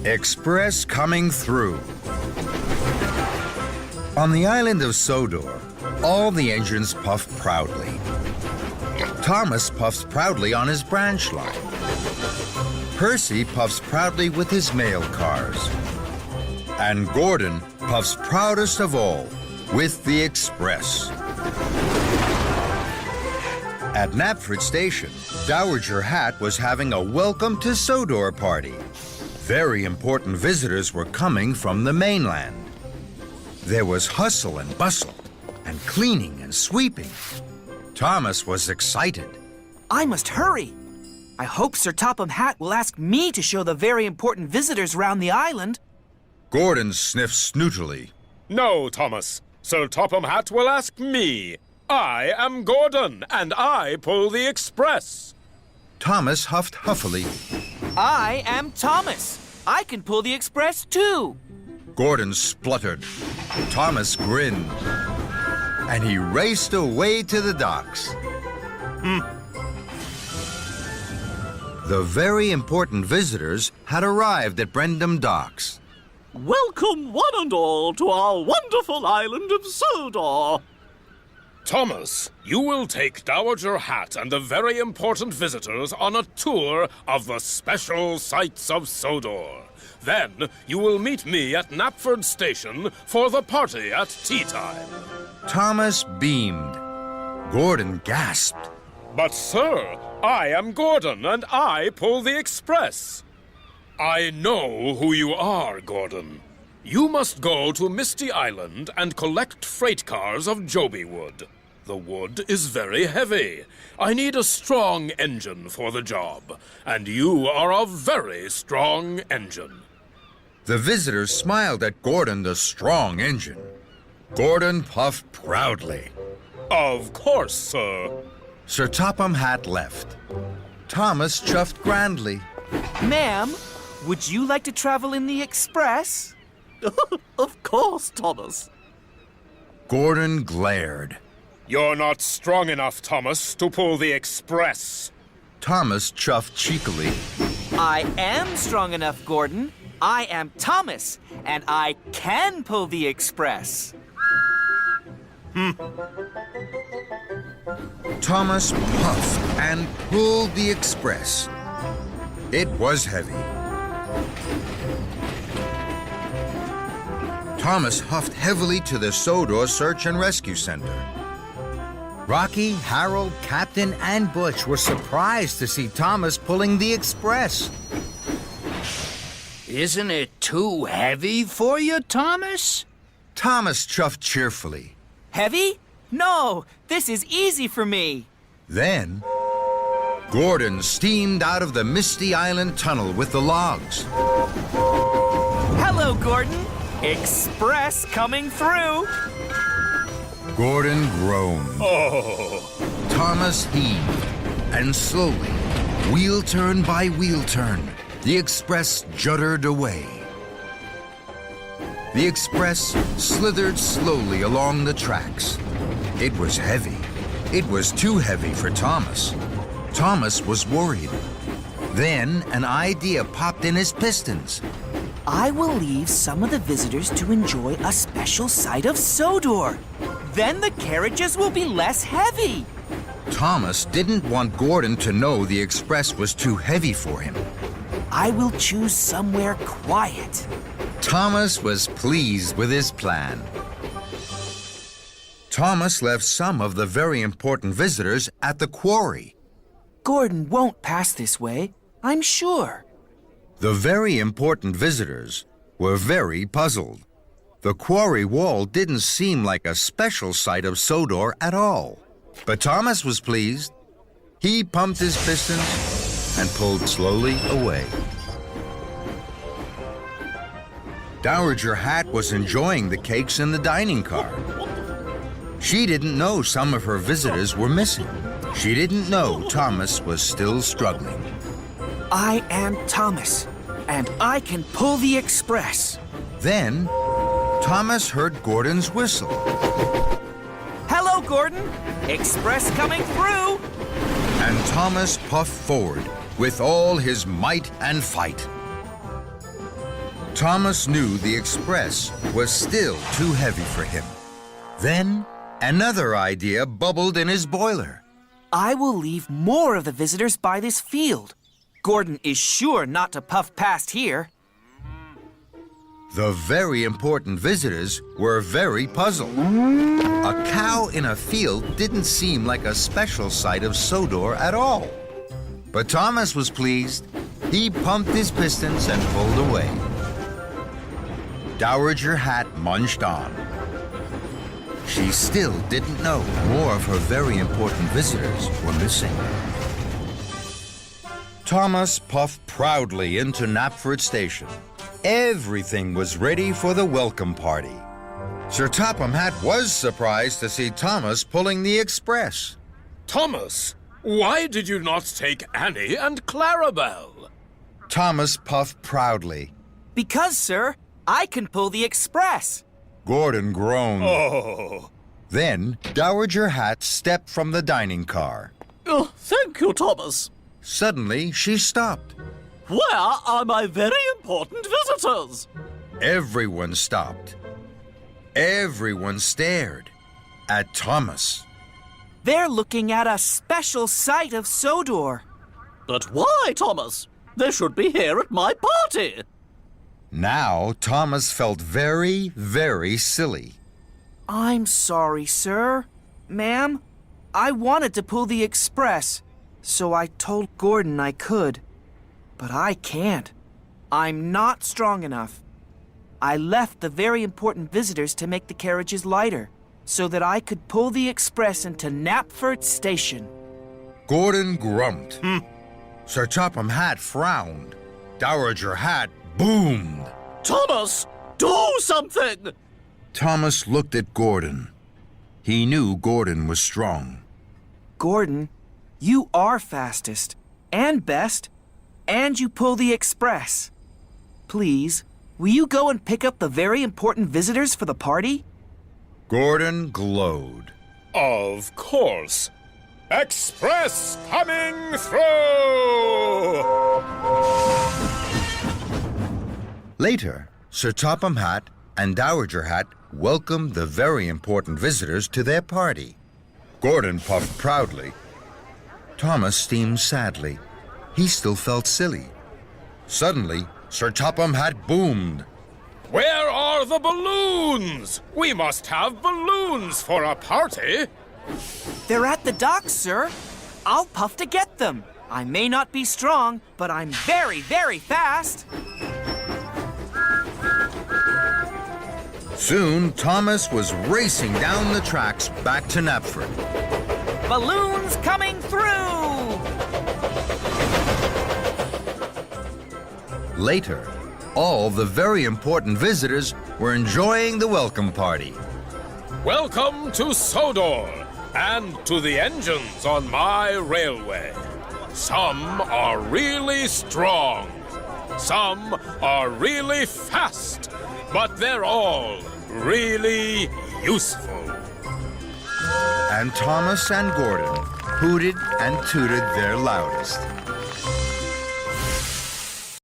Express coming through. On the island of Sodor, all the engines puff proudly. Thomas puffs proudly on his branch line. Percy puffs proudly with his mail cars. And Gordon puffs proudest of all with the Express. At Knapford Station, Dowager Hat was having a welcome to Sodor party. Very important visitors were coming from the mainland. There was hustle and bustle, and cleaning and sweeping. Thomas was excited. I must hurry. I hope Sir Topham Hatt will ask me to show the very important visitors round the island. Gordon sniffed snootily. No, Thomas. Sir Topham Hatt will ask me. I am Gordon, and I pull the Express. Thomas huffed huffily. I am Thomas. I can pull the Express too. Gordon spluttered. Thomas grinned. And he raced away to the docks. The very important visitors had arrived at Brendam Docks. Welcome one and all to our wonderful island of Sodor. Thomas, you will take Dowager Hat and the very important visitors on a tour of the special sights of Sodor. Then you will meet me at Knapford Station for the party at tea time. Thomas beamed. Gordon gasped. But, sir, I am Gordon, and I pull the Express. I know who you are, Gordon. You must go to Misty Island and collect freight cars of Joby wood. The wood is very heavy. I need a strong engine for the job, and you are a very strong engine. The visitors smiled at Gordon the strong engine. Gordon puffed proudly. Of course, sir. Sir Topham Hatt left. Thomas chuffed grandly. Ma'am, would you like to travel in the Express? Of course, Thomas. Gordon glared. You're not strong enough, Thomas, to pull the Express. Thomas chuffed cheekily. I am strong enough, Gordon. I am Thomas, and I can pull the Express. Thomas puffed and pulled the Express. It was heavy. Thomas huffed heavily to the Sodor Search and Rescue Center. Rocky, Harold, Captain, and Butch were surprised to see Thomas pulling the Express. Isn't it too heavy for you, Thomas? Thomas chuffed cheerfully. Heavy? No, this is easy for me. Then, Gordon steamed out of the Misty Island tunnel with the logs. Hello, Gordon. Express coming through. Gordon groaned. Oh. Thomas heaved, and slowly, wheel turn by wheel turn, the Express juddered away. The Express slithered slowly along the tracks. It was heavy. It was too heavy for Thomas. Thomas was worried. Then an idea popped in his pistons. I will leave some of the visitors to enjoy a special sight of Sodor. Then the carriages will be less heavy. Thomas didn't want Gordon to know the Express was too heavy for him. I will choose somewhere quiet. Thomas was pleased with his plan. Thomas left some of the very important visitors at the quarry. Gordon won't pass this way, I'm sure. The very important visitors were very puzzled. The quarry wall didn't seem like a special sight of Sodor at all. But Thomas was pleased. He pumped his pistons and pulled slowly away. Dowager Hat was enjoying the cakes in the dining car. She didn't know some of her visitors were missing. She didn't know Thomas was still struggling. I am Thomas, and I can pull the Express. Then, Thomas heard Gordon's whistle. Hello, Gordon. Express coming through. And Thomas puffed forward with all his might and fight. Thomas knew the express was still too heavy for him. Then, another idea bubbled in his boiler. I will leave more of the visitors by this field. Gordon is sure not to puff past here. The very important visitors were very puzzled. A cow in a field didn't seem like a special sight of Sodor at all. But Thomas was pleased. He pumped his pistons and pulled away. Dowager Hat munched on. She still didn't know more of her very important visitors were missing. Thomas puffed proudly into Knapford Station. Everything was ready for the welcome party. Sir Topham Hatt was surprised to see Thomas pulling the express. Thomas, why did you not take Annie and Clarabelle? Thomas puffed proudly. Because, sir, I can pull the express. Gordon groaned. Oh. Then Dowager Hat stepped from the dining car. Oh, thank you, Thomas. Suddenly, she stopped. Where are my very important visitors? Everyone stopped. Everyone stared at Thomas. They're looking at a special sight of Sodor. But why, Thomas? They should be here at my party. Now, Thomas felt very, very silly. I'm sorry, sir. Ma'am, I wanted to pull the express, so I told Gordon I could. But I can't. I'm not strong enough. I left the very important visitors to make the carriages lighter, so that I could pull the express into Knapford Station. Gordon grumped. Sir Topham Hatt frowned. Dowager Hat boomed. Thomas, do something! Thomas looked at Gordon. He knew Gordon was strong. Gordon, you are fastest and best, and you pull the express. Please, will you go and pick up the very important visitors for the party? Gordon glowed. Of course. Express coming through! Later, Sir Topham Hatt and Dowager Hat welcomed the very important visitors to their party. Gordon puffed proudly. Thomas steamed sadly. He still felt silly. Suddenly, Sir Topham Hatt boomed. Where are the balloons? We must have balloons for a party. They're at the docks, sir. I'll puff to get them. I may not be strong, but I'm very, very fast. Soon, Thomas was racing down the tracks back to Knapford. Balloons coming through! Later, all the very important visitors were enjoying the welcome party. Welcome to Sodor and to the engines on my railway. Some are really strong. Some are really fast. But they're all really useful. And Thomas and Gordon hooted and tooted their loudest.